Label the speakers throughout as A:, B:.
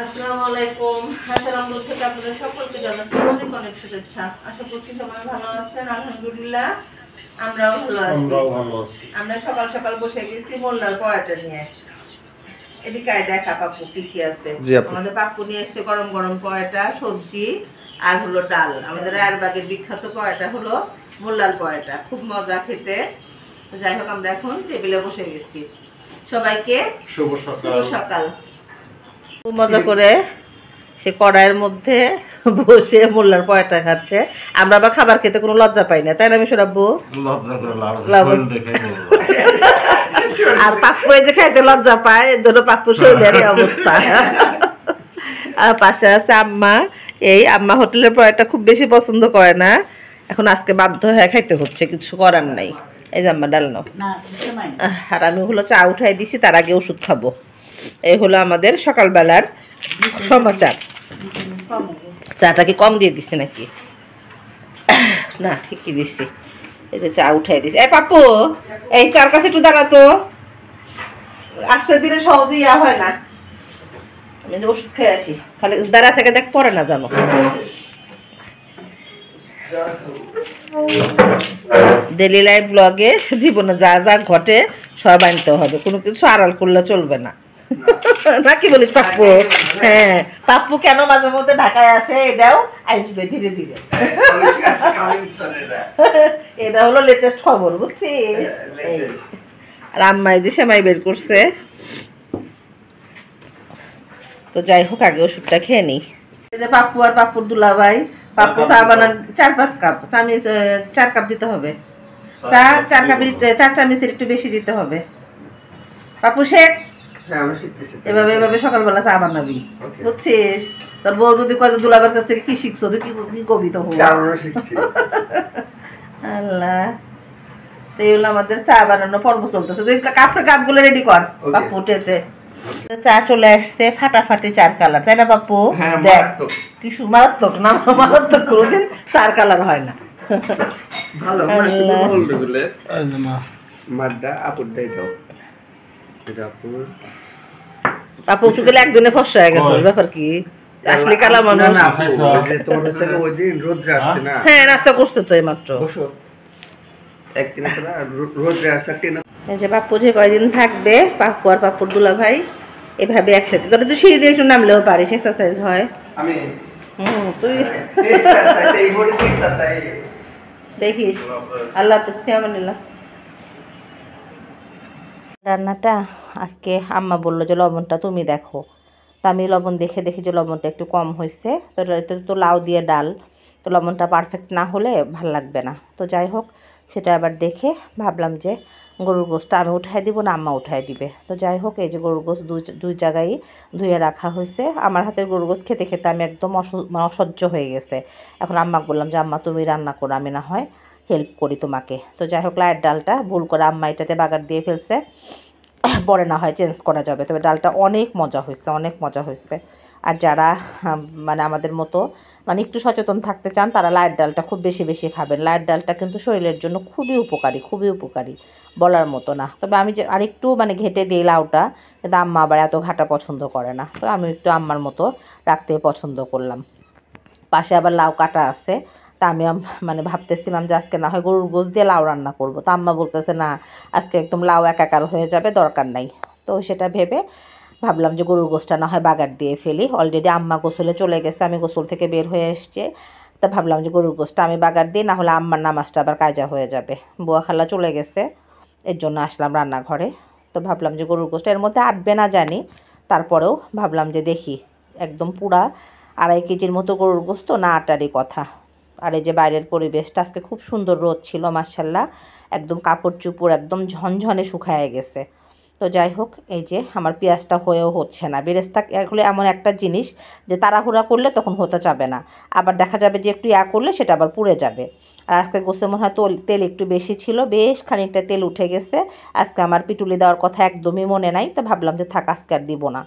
A: আসসালামু আলাইকুম। আসসালামু থেকে আপনাদের সকলকে জানাচ্ছি অনেক অনেক শুভেচ্ছা। আশা করছি সবাই ভালো আছেন। আলহামদুলিল্লাহ আমরাও ভালো আছি। আমরা সকাল সকাল বসে গেছি মোল্লার পরোটা নিয়ে। এদিকে দেখা পাপ্পু কি কি আছে। আমাদের পাপ্পু নিয়ে এসছে গরম গরম পরোটা, সবজি আর হলো ডাল। আমাদের আরবাগের বিখ্যাত পরোটা হলো মোল্লার পরোটা, খুব মজা খেতে। যাই হোক আমরা এখন টেবিলে বসে গেছি। সবাইকে শুভ সকাল। মজা করে সে কড়াইয়ের মধ্যে বসে মোল্লার পরোটা খাচ্ছে। আমরা আবার খাবার খেতে কোনো লজ্জা পাই না, তাই না আমি শোনাবো? আর পাপ্পু যে খাইতে লজ্জা পায়, এর জন্য পাপ্পু শরীরের অবস্থা। আর পাশে আছে আম্মা। এই আম্মা হোটেলের পরোটা খুব বেশি পছন্দ করে না, এখন আজকে বাধ্য হয়ে খাইতে হচ্ছে, কিছু করার নাই। এই যে আম্মা ডাল নাও। আর আমি হলো চা উঠাই দিছি, তার আগে ওষুধ খাবো। এই হলো আমাদের সকালবেলার সমাচার। চাটা কি কম দিয়ে দিছি নাকি? না, ঠিকই দিছি। এই যে চা উঠাই দিছি। এই পাপ্পু, এই চার কাছে একটু দাঁড়াতো, আস্তে ধীরে সহজে ইয়া হয় না। আমি ওষুধ খেয়ে আসি, খালি দাঁড়া থেকে দেখ পরে না জানো। ডেলি লাইফ ব্লগে জীবনে যা যা ঘটে সব আনতে হবে, কোনো কিছু আড়াল করলে চলবে না, নাকি বলিস পাপ্পু? হ্যাঁ, পাপ্পু কেন মাঝে মধ্যে ঢাকায় আসে এটাও আসবে ধীরে ধীরে। এটা হলো লেটেস্ট খবর, বুঝছিস? আর আম্মাই যে সেমাই বের করছে। তো যাই হোক, আগে ওষুধটা খেয়ে নিই। এই যে পাপ্পু আর পাপ্পুর দুলাভাই। পাপ্পু চা বানান 4-5 কাপ, আমি 4 কাপ দিতে হবে। চা 4 কাপের 4 চামচের একটু বেশি দিতে হবে। পাপ্পু শেখ, এভাবে এভাবে সকালবেলা চা বানাবি, বুঝছিস? তোর বউ যদি কয় দুলাভাইয়ের কাছ থেকে কি শিখছো, তুই কি কবি? তো আল্লাহ, এই হলো আমাদের চা বানানো পর্ব চলতেছে। তুই কাপগুলো রেডি কর পাপ্পু। টেতে চা চলে আসছে, ফাটাফাটি 4 কালার, তাই না পাপ্পু? দেখ কি মারাত্মক না, মারাত্মক কোনোদিন 4 কালার হয় না। পাপ্পু তুই গেলে একদিনে ফর্সা হয়ে গেছিস, ব্যাপার কি? আসলে কালা মানুষ। হ্যাঁ, নাস্তা করতে তো এইমাত্র। এই যে পাপ্পু যে কয়দিন থাকবে, পাপ্পু আর পাপ্পুর দুলাভাই এভাবে একসাথে। তোরা তো সিঁড়ি দিয়ে একটু নামলেও পারিস, এক্সারসাইজ হয়। তুই দেখিস। আল্লাহ হাফেজ, ফিয়ামানিল্লাহ। রান্নাটা আজকে আম্মা বললো যে লবণটা তুমি দেখো, তো আমি লবণ দেখে দেখি যে লবণটা একটু কম হয়েছে। তো এটা তো লাউ দিয়ে ডাল, তো লবণটা পারফেক্ট না হলে ভাল লাগবে না। তো যাই হোক, সেটা আবার দেখে ভাবলাম যে গরুর গোশটা আমি উঠাই দিব না আম্মা উঠাই দিবে। তো যাই হোক, এই যে গরুর গোশ দুই জায়গায় ধুয়ে রাখা হয়েছে। আমার হাতের গরুর গোশ খেতে খেতে আমি একদম অসহ্য হয়ে গেছে। এখন আম্মাকে বললাম যে আম্মা তুমি রান্না করো, আমি না হয় হেল্প করি তোমাকে। তো যাই হোক, লায়ের ডালটা ভুল করে আম্মা এটাতে বাগার দিয়ে ফেলছে, পরে না হয় চেঞ্জ করা যাবে। তবে ডালটা অনেক মজা হয়েছে, অনেক মজা হয়েছে। আর যারা মানে আমাদের মতো মানে একটু সচেতন থাকতে চান, তারা লায়ের ডালটা খুব বেশি বেশি খাবেন। লায়ের ডালটা কিন্তু শরীরের জন্য খুবই উপকারী, খুবই উপকারী, বলার মতো না। তবে আমি যে আরেকটু মানে ঘেটে দিই লাউটা, কিন্তু আম্মা আবার এত ঘাটা পছন্দ করে না, তো আমি একটু আম্মার মতো রাখতে পছন্দ করলাম। পাশে আবার লাউ কাটা আছে, তা আমি মানে ভাবতেছিলাম যে আজকে না হয় গরুর গোশ দিয়ে লাউ রান্না করব। তো আম্মা বলতেছে না, আজকে একদম লাউ একাকার হয়ে যাবে, দরকার নাই। তো সেটা ভেবে ভাবলাম যে গরুর গোশটা না হয় বাগার দিয়ে ফেলি। অলরেডি আম্মা গোসলে চলে গেছে, আমি গোসল থেকে বের হয়ে এসছে। তা ভাবলাম যে গরুর গোশটা আমি বাগার দিই, না হলে আম্মার নামাজটা আবার কাজা হয়ে যাবে। বুয়া খালা চলে গেছে, এর জন্য আসলাম রান্নাঘরে। তো ভাবলাম যে গরুর গোশটা এর মধ্যে আটবে না জানি, তারপরেও ভাবলাম যে দেখি। একদম পুরা 2.5 কেজির মতো গরুর গোশত, না আটারই কথা। আর এই যে বাইরের পরিবেশটা আজকে খুব সুন্দর, রোদ ছিল মাশাআল্লাহ, একদম কাপড় চুপড় একদম ঝনঝনে শুকায় গেছে। তো যাই হোক, এই যে আমার পেঁয়াজটা হয়েও হচ্ছে না। বেরেস্তা হলে এমন একটা জিনিস যে তাড়াহুড়া করলে তখন হতে যাবে না, আবার দেখা যাবে যে একটু করলে সেটা আবার পুড়ে যাবে। আর আজকে গোশে মনে হয় তেল একটু বেশি ছিল, বেশ খানিকটা তেল উঠে গেছে। আজকে আমার পিটুলি দেওয়ার কথা একদমই মনে নাই, তো ভাবলাম যে থাক, আজকে আর দিব না।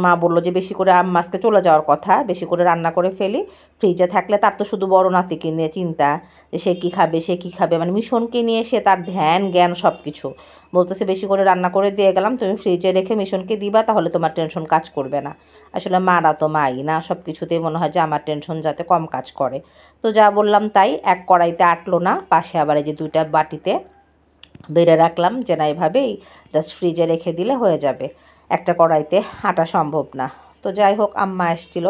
A: মা বললো যে বেশি করে আম্মা আজকে চলে যাওয়ার কথা, বেশি করে রান্না করে ফেলি, ফ্রিজে থাকলে তার তো শুধু বড় নাতিকে নিয়ে চিন্তা, যে সে কী খাবে, সে কী খাবে, মানে মিশনকে নিয়ে সে তার ধ্যান জ্ঞান সব কিছু। বলতেছে বেশি করে রান্না করে দিয়ে গেলাম, তুমি ফ্রিজে রেখে মিশনকে দিবা, তাহলে তোমার টেনশন কাজ করবে না। আসলে মারা তো মাই না, সব কিছুতেই মনে হয় যে আমার টেনশন যাতে কম কাজ করে। তো যা বললাম তাই, এক কড়াইতে আটলো না, পাশে আবার এই যে 2টা বাটিতে বেড়ে রাখলাম, যে না এভাবেই জাস্ট ফ্রিজে রেখে দিলে হয়ে যাবে, একটা কড়াইতে আটা সম্ভব না। তো যাই হোক, আম্মা এসেছিল,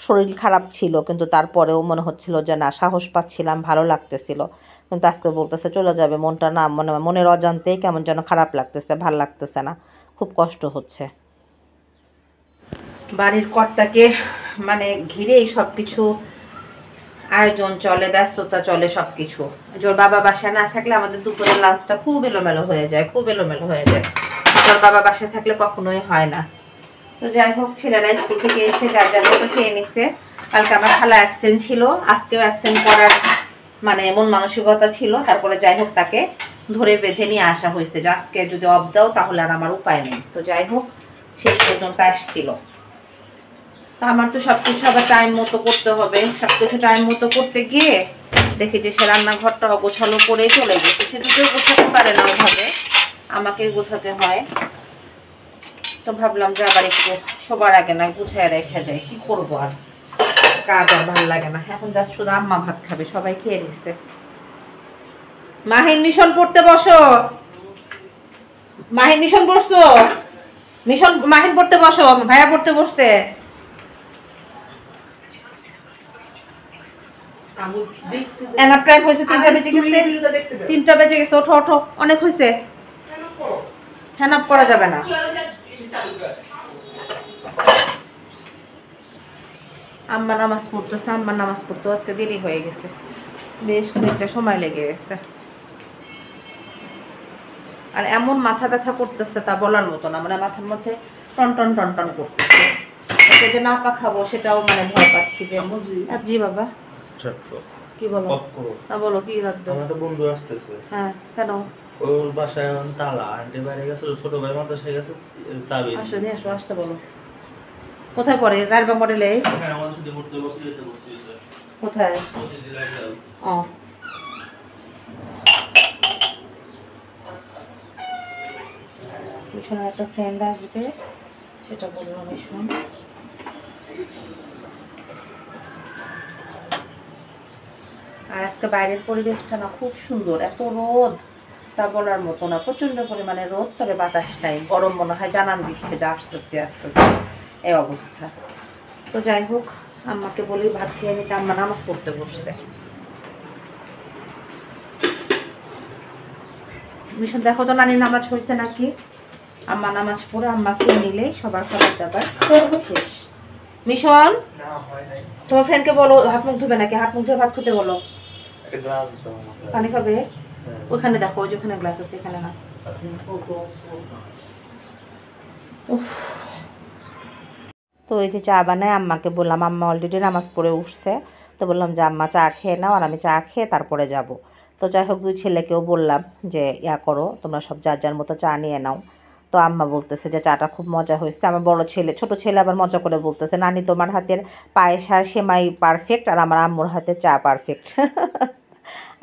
A: শরীর খারাপ ছিল কিন্তু তারপরেও মনে হচ্ছিল যে না, সাহস পাচ্ছিলাম, ভালো লাগতেছিল। কিন্তু আজকে বলতেছে চলে যাবে, মনটা না মনের অজান্তেই কেমন যেন খারাপ লাগতেছে, ভাল লাগতেছে না, খুব কষ্ট হচ্ছে। বাড়ির কর্তাকে মানে ঘিরেই সব কিছু আয়োজন চলে, ব্যস্ততা চলে, সব কিছু। ওর বাবা বাসায় না থাকলে আমাদের দুপুরের লাঞ্চটা খুব এলোমেলো হয়ে যায়, খুব এলোমেলো হয়ে যায়। ওর বাবা বাসায় থাকলে কখনোই হয় না। তো যাই হোক, ছেলেরা স্কুল থেকে এসে যার যার মতো খেয়ে নিছে। কালকে আমার খালা অ্যাবসেন্ট ছিল, আজকেও অ্যাবসেন্ট করার মানে মন মানসিকতা ছিল। তারপরে যাই হোক, তাকে ধরে বেঁধে নিয়ে আসা হয়েছে যে আজকে যদি অফ দাও তাহলে আর আমার উপায় নেই। তো যাই হোক, শেষ পর্যন্ত আসছিল। তা আমার তো সব কিছু আবার টাইম মতো করতে হবে, সব কিছু টাইম মতো করতে গিয়ে দেখি যে সে রান্নাঘরটা অগোছালো করেই চলে গেছে। সে দুটোও গোছাতে পারে না ওভাবে, আমাকে গোছাতে হয়। তো ভাবলাম যে আবার একটু সবার আগে না গুছায় রেখে যায়, কি করবো আর, কাজ আর ভালো লাগে না। এখন জাস্ট শুধু আম্মা ভাত খাবে, সবাই খেয়ে নিচ্ছে। মাহিন মিশন পড়তে বসো, মাহিন মিশন বসতো, মিশন মাহিন পড়তে বসো, ভাইয়া পড়তে বসতে। এনার টাইম হয়েছে, 3টা বেজে গেছে, 3টা বেজে গেছে, ওঠো ওঠো, অনেক হয়েছে, হ্যান আপ করা যাবে না। আম্মা নামাজ পড়তেছে, আম্মার নামাজ পড়তে আজকে দেরি হয়ে গেছে, বেশ খানিকটা সময় লেগে গেছে। আর এমন মাথা ব্যথা করতেছে তা বলার মতো না, মানে মাথার মধ্যে টনটন টনটন করতেছে। ওকে যে নাপা খাবো সেটাও মানে ভয় পাচ্ছি যে। জি বাবা, কি বলো? না বলো, কি লাগবে?
B: আমার একটা বন্ধু আসতেছে।
A: হ্যাঁ, কেন?
B: ওর বাসায় এখন তালা, আন্টি বাইরে গেছে, ছোট ভাই মাদ্রাসায় গেছে, চাবি
A: আসো, নিয়ে আসো, আসতে বলো। কোথায় পড়ে? রায়বা মডেলে?
B: হ্যাঁ, আমাদের সাথে পড়তে বসে
A: কোথায়? ও, মিশনের একটা ফ্রেন্ড আসবে, সেটা বললো মিশন। আর আজকে বাইরের পরিবেশটা না খুব সুন্দর, এত রোদ তা বলার মতো না, প্রচন্ড পরিমাণে রোদ, তবে বাতাস নাই, গরম মনে হয় জানান দিচ্ছে যে আসতেছে আসতেছে, এই অবস্থা। তো যাই হোক, আম্মাকে বলি ভাত খেয়ে নিতে, আম্মা নামাজ পড়তে বসতে। মিশন দেখো তো নানি নামাজ হয়েছে নাকি। আম্মা নামাজ পড়ে আম্মা খেয়ে নিলেই সবার খাবার দাবার শেষ। মিশন, তোমার ফ্রেন্ডকে বলো হাত মুখ ধুবে নাকি, হাত মুখ ধুয়ে ভাত খেতে বলো। পানি খাবে? ওখানে দেখো, যেখানে গ্লাস আছে এখানে না। তো এই যে চা বানায় আম্মাকে বললাম, আম্মা অলরেডি নামাজ পড়ে উঠছে, তো বললাম যে আম্মা চা খেয়ে নাও, আর আমি চা খেয়ে তারপরে যাব। তো যাই হোক, 2 ছেলেকেও বললাম যে ইয়া করো, তোমরা সব যার যার মতো চা নিয়ে নাও। তো আম্মা বলতেছে যে চাটা খুব মজা হয়েছে। আমার বড় ছেলে, ছোট ছেলে আবার মজা করে বলতেছে, নানি তোমার হাতের পায়েস আর সেমাই পারফেক্ট, আর আমার আম্মুর হাতের চা পারফেক্ট।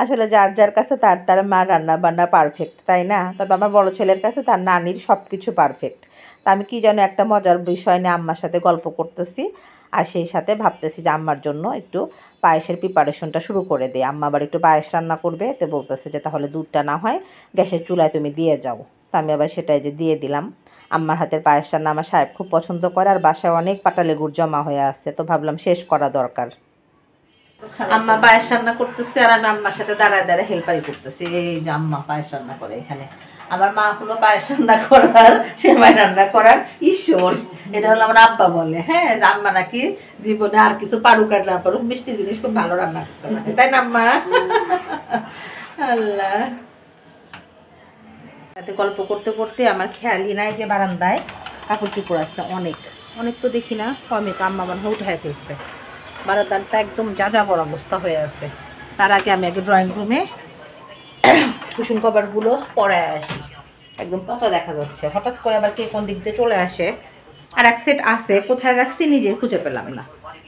A: আসলে যার যার কাছে তার তার মা রান্না বান্না পারফেক্ট, তাই না? তবে আমার বড় ছেলের কাছে তার নানির সব কিছু পারফেক্ট। তা আমি কি যেন একটা মজার বিষয় নিয়ে আম্মার সাথে গল্প করতেছি, আর সেই সাথে ভাবতেছি যে আম্মার জন্য একটু পায়েসের প্রিপারেশনটা শুরু করে দিই। আম্মা আবার একটু পায়েস রান্না করবে, তো বলতেছে যে তাহলে দুধটা না হয় গ্যাসের চুলায় তুমি দিয়ে যাও। তো আমি আবার সেটাই যে দিয়ে দিলাম। আম্মার হাতের পায়েস রান্না আমার সাহেব খুব পছন্দ করে, আর বাসায় অনেক পাটালি গুড় জমা হয়ে আসছে, তো ভাবলাম শেষ করা দরকার। আম্মা পায়েস রান্না করতেছে আর আমি আম্মার সাথে দাঁড়ায় দাঁড়ায় হেল্পারি করতেছি। এই যে আম্মা পায়েস রান্না করে, এখানে আমার মা হলো পায়েস রান্না করার, সেমাই রান্না করার ঈশ্বর, এটা হলো আমার আব্বা বলে। হ্যাঁ, যে আম্মা নাকি জীবনে আর কিছু পারুক আর না পারুক, মিষ্টি জিনিস খুব ভালো রান্না করতে পারে, তাই না আম্মা? আল্লাহ, তাতে গল্প করতে করতে আমার খেয়ালই নাই যে বারান্দায় কাপড় চোপড় আসছে অনেক অনেক, তো দেখি না কমে, আম্মা মনে হয় উঠায় ফেলছে। বারান্দাটা একদম যাযাবর অবস্থা হয়ে আছে। তার আগে আমি আগে ড্রয়িং রুমে কুশন কভারগুলো পরায় আসি, একদম পচা দেখা যাচ্ছে। হঠাৎ করে আবার কে কোন দিক দিয়ে চলে আসে। আর এক সেট আছে, কোথায় রাখছি নিজে খুঁজে পেলাম না।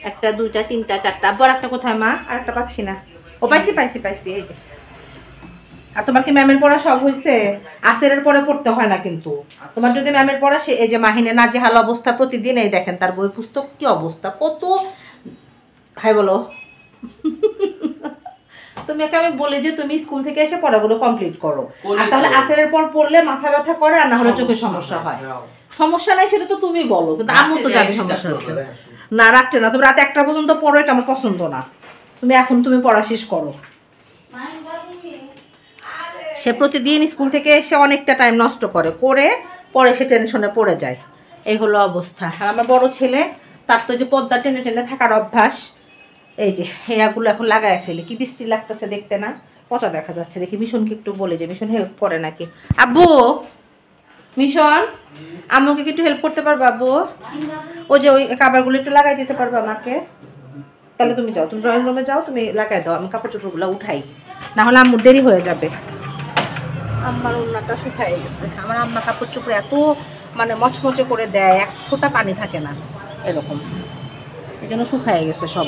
A: 1, 2, 3, 4, বড় একটা কোথায় মা? আর একটা পাচ্ছি না। ও পাইছি পাইছি পাইছি, এই যে আর তোমার কি ম্যামের পড়া সব হয়েছে? আসরের পরে পড়তে হয় না কিন্তু। তোমার যদি ম্যামের পড়া সে এই যে মাহিনে নাজেহাল অবস্থা প্রতিদিন এই দেখেন তার বই পুস্তক কি অবস্থা কত। হাই বলো। তুমি একে আমি বলি যে তুমি স্কুল থেকে এসে পড়াগুলো কমপ্লিট করো, আর তাহলে আসরের পর পড়লে মাথা ব্যথা করে আর না হলে চোখের সমস্যা হয়। সমস্যা নাই সেটা তো তুমি বলো, কিন্তু আম্মু তো জানে সমস্যা আছে। না রাত্রে না, তুমি রাত 1টা পর্যন্ত পড়ো, এটা আমার পছন্দ না। তুমি পড়া শেষ করো। সে প্রতিদিন স্কুল থেকে এসে অনেকটা টাইম নষ্ট করে পরে সে টেনশনে পড়ে যায়। এই হলো অবস্থা। আর আমার বড় ছেলে, তার তো যে পর্দা টেনে টেনে থাকার অভ্যাস, এই যে হেয়াগুলো এখন লাগায় ফেলে, কি বৃষ্টি লাগতেছে দেখতে না, পচা দেখা যাচ্ছে। দেখি মিশনকে একটু বলে যে মিশন হেল্প করে নাকি। আব্বু, মিশন আম্মুকে কি একটু হেল্প করতে পারবো আব্বু? ওই যে ওই কাবারগুলো একটু লাগাই দিতে পারবো আমাকে? তাহলে তুমি যাও, তুমি ড্রয়িং রুমে যাও, তুমি লাগাই দাও, আমি কাপড় চোপড়গুলো উঠাই, না হলে আম্মুর দেরি হয়ে যাবে। আম্মার ওড়নাটা শুকায় গেছে। আমার আম্মা কাপড় চোপড় এত মানে মচমচে করে দেয়, এক ফোঁটা পানি থাকে না এরকম, এই জন্য শুকায় গেছে সব।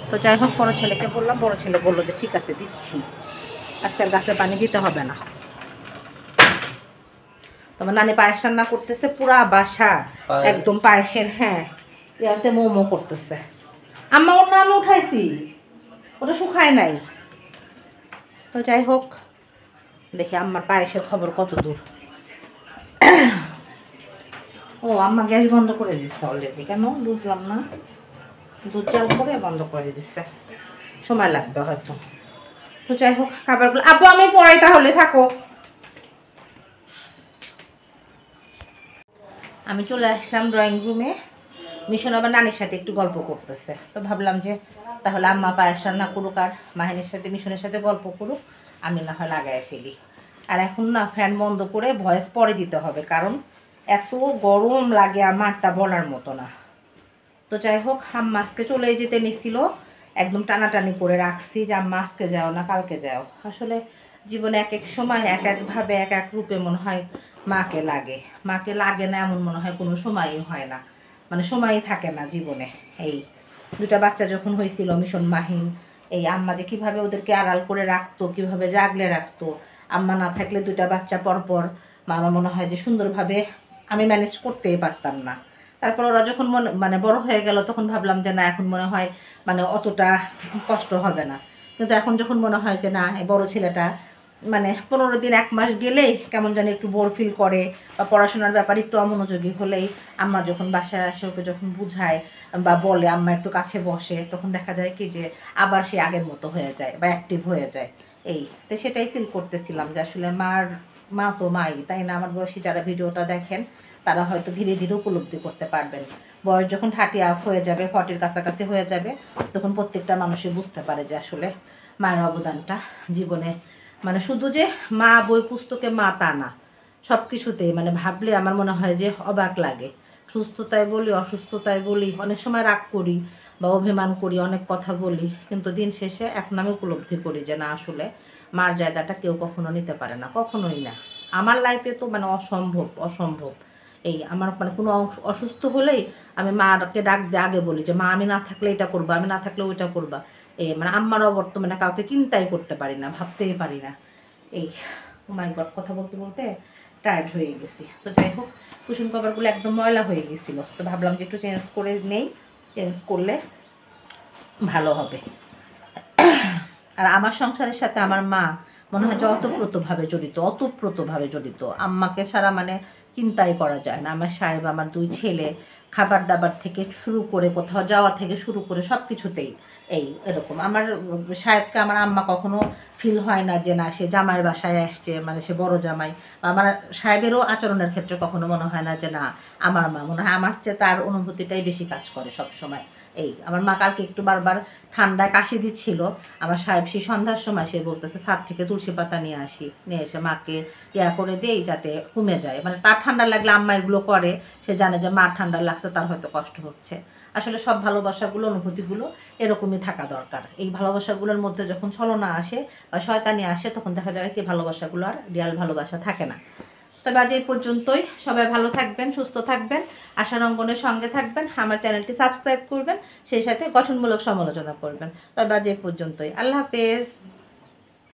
A: তো যাই হোক, বড় ছেলেকে বললাম, বড় ছেলে বললো যে ঠিক আছে দিচ্ছি, আজকাল গাছে পানি দিতে হবে না। তোমার নানি পায়েস রান্না করতেছে, পুরা বাসা একদম পায়েসের, হ্যাঁ ইয়াতে মোমো করতেছে। আম্মা ওর না আমি উঠাইছি, ওটা শুকায় নাই। তো যাই হোক, দেখি আম্মার পায়েসের খবর কত দূর। ও আম্মা গ্যাস বন্ধ করে দিচ্ছে অলরেডি, কেন বুঝলাম না। দুধ জাল করে বন্ধ করে দিচ্ছে, সময় লাগবে হয়তো। তো যাই হোক, খাবারগুলো আব্বু আমি পড়াই তাহলে, থাকো। আমি চলে আসলাম ড্রয়িং রুমে। মিশন আবার নানির সাথে একটু গল্প করতেছে, তো ভাবলাম যে তাহলে আম্মা পায়েস রান্না করুক আর মাহিনের সাথে মিশনের সাথে গল্প করুক, আমি না হয় লাগাই ফেলি। আর এখন না ফ্যান বন্ধ করে ভয়েস পরে দিতে হবে, কারণ এত গরম লাগে আমারটা বলার মতো না। তো যাই হোক, আম্মা আজকে চলে যেতে নিছিল, একদম টানাটানি করে রাখছি যে আম্মা আজকে যাও না কালকে যাও। আসলে জীবনে এক এক সময় এক একভাবে এক এক রূপে মনে হয় মাকে লাগে। মাকে লাগে না এমন মনে হয় কোনো সময়ই হয় না, মানে সময়ই থাকে না জীবনে। এই দুটা বাচ্চা যখন হয়েছিল মিশন মাহিন, এই আম্মা যে কীভাবে ওদেরকে আড়াল করে রাখতো, কীভাবে জাগলে রাখতো। আম্মা না থাকলে দুটা বাচ্চা পরপর আমার মনে হয় যে সুন্দরভাবে আমি ম্যানেজ করতেই পারতাম না। তারপর ওরা যখন মানে বড় হয়ে গেল, তখন ভাবলাম যে না এখন মনে হয় মানে অতটা কষ্ট হবে না। কিন্তু এখন যখন মনে হয় যে না, এই বড় ছেলেটা মানে 15 দিন 1 মাস গেলেই কেমন জানি একটু বোর ফিল করে, বা পড়াশোনার ব্যাপারে একটু অমনোযোগী হলেই আম্মা যখন বাসায় আসে ওকে যখন বুঝায় বা বলে, আম্মা একটু কাছে বসে, তখন দেখা যায় কি যে আবার সে আগের মতো হয়ে যায় বা অ্যাক্টিভ হয়ে যায়। এই তো সেটাই ফিল করতেছিলাম যে আসলে মা তো মাই, তাই না? আমার বয়সী যারা ভিডিওটা দেখেন তারা হয়তো ধীরে ধীরে উপলব্ধি করতে পারবেন। বয়স যখন 30 আপ হয়ে যাবে, 40-র কাছাকাছি হয়ে যাবে, তখন প্রত্যেকটা মানুষই বুঝতে পারে যে আসলে মায়ের অবদানটা জীবনে, মানে শুধু যে মা বই পুস্তকে মা তা না, সব কিছুতেই মানে ভাবলে আমার মনে হয় যে অবাক লাগে। সুস্থতায় বলি, অসুস্থতায় বলি, অনেক সময় রাগ করি বা অভিমান করি, অনেক কথা বলি, কিন্তু দিন শেষে এখন আমি উপলব্ধি করি যে না, আসলে মার জায়গাটা কেউ কখনো নিতে পারে না, কখনোই না। আমার লাইফে তো মানে অসম্ভব অসম্ভব। এই আমার মানে কোনো অসুস্থ হলেই আমি মাকে ডাক দিয়ে আগে বলি যে মা আমি না থাকলে এটা করবা, আমি না থাকলে ওইটা করবা। এই মানে আম্মারও বর্তমানে কাউকে চিন্তাই করতে পারি না, ভাবতেই পারি না। এই মাই গড, কথা বলতে বলতে টায়ার্ড হয়ে গেছি। তো যাই হোক, কুশন কভারগুলো একদম ময়লা হয়ে গেছিলো, তো ভাবলাম যে একটু চেঞ্জ করে নেই, চেঞ্জ করলে ভালো হবে। আর আমার সংসারের সাথে আমার মা মনে হয় যে অতপ্রতভাবে জড়িত, অতপ্রতভাবে জড়িত। আম্মাকে ছাড়া মানে চিন্তাই করা যায় না। আমার সাহেব, আমার 2 ছেলে, খাবার দাবার থেকে শুরু করে কোথাও যাওয়া থেকে শুরু করে সব কিছুতেই এরকম। আমার সাহেবকে আমার আম্মা কখনো ফিল হয় না যে না সে জামাইয়ের বাসায় আসছে, মানে সে বড় জামাই। আমার সাহেবেরও আচরণের ক্ষেত্রে কখনো মনে হয় না যে না আমার মা, মনে হয় আমার চেয়ে তার অনুভূতিটাই বেশি কাজ করে সব সময়। আমার মা কালকে একটু বারবার ঠান্ডায় কাশি দিচ্ছিল, আমার সাহেব সেই সন্ধ্যার সময় সে বলতেছে ছাদ থেকে তুলসী পাতা নিয়ে আসি, নিয়ে এসে মাকে করে দেই যাতে কমে যায়। মানে তার ঠান্ডা লাগলে আম্মা এগুলো করে, সে জানে যে মার ঠান্ডা লাগছে, তার হয়তো কষ্ট হচ্ছে। আসলে সব ভালোবাসাগুলো, অনুভূতিগুলো এরকমই থাকা দরকার। এই ভালোবাসাগুলোর মধ্যে যখন ছলনা আসে বা শয়তানি আসে, তখন দেখা যায় কি ভালোবাসাগুলো আর রিয়াল ভালোবাসা থাকে না। তবে আজ এই পর্যন্তই। সবাই ভালো থাকবেন, সুস্থ থাকবেন, আশার অঙ্গনের সঙ্গে থাকবেন, আমার চ্যানেলটি সাবস্ক্রাইব করবেন, সেই সাথে গঠনমূলক সমালোচনা করবেন। তবে আজ এই পর্যন্তই। আল্লাহ হাফেজ।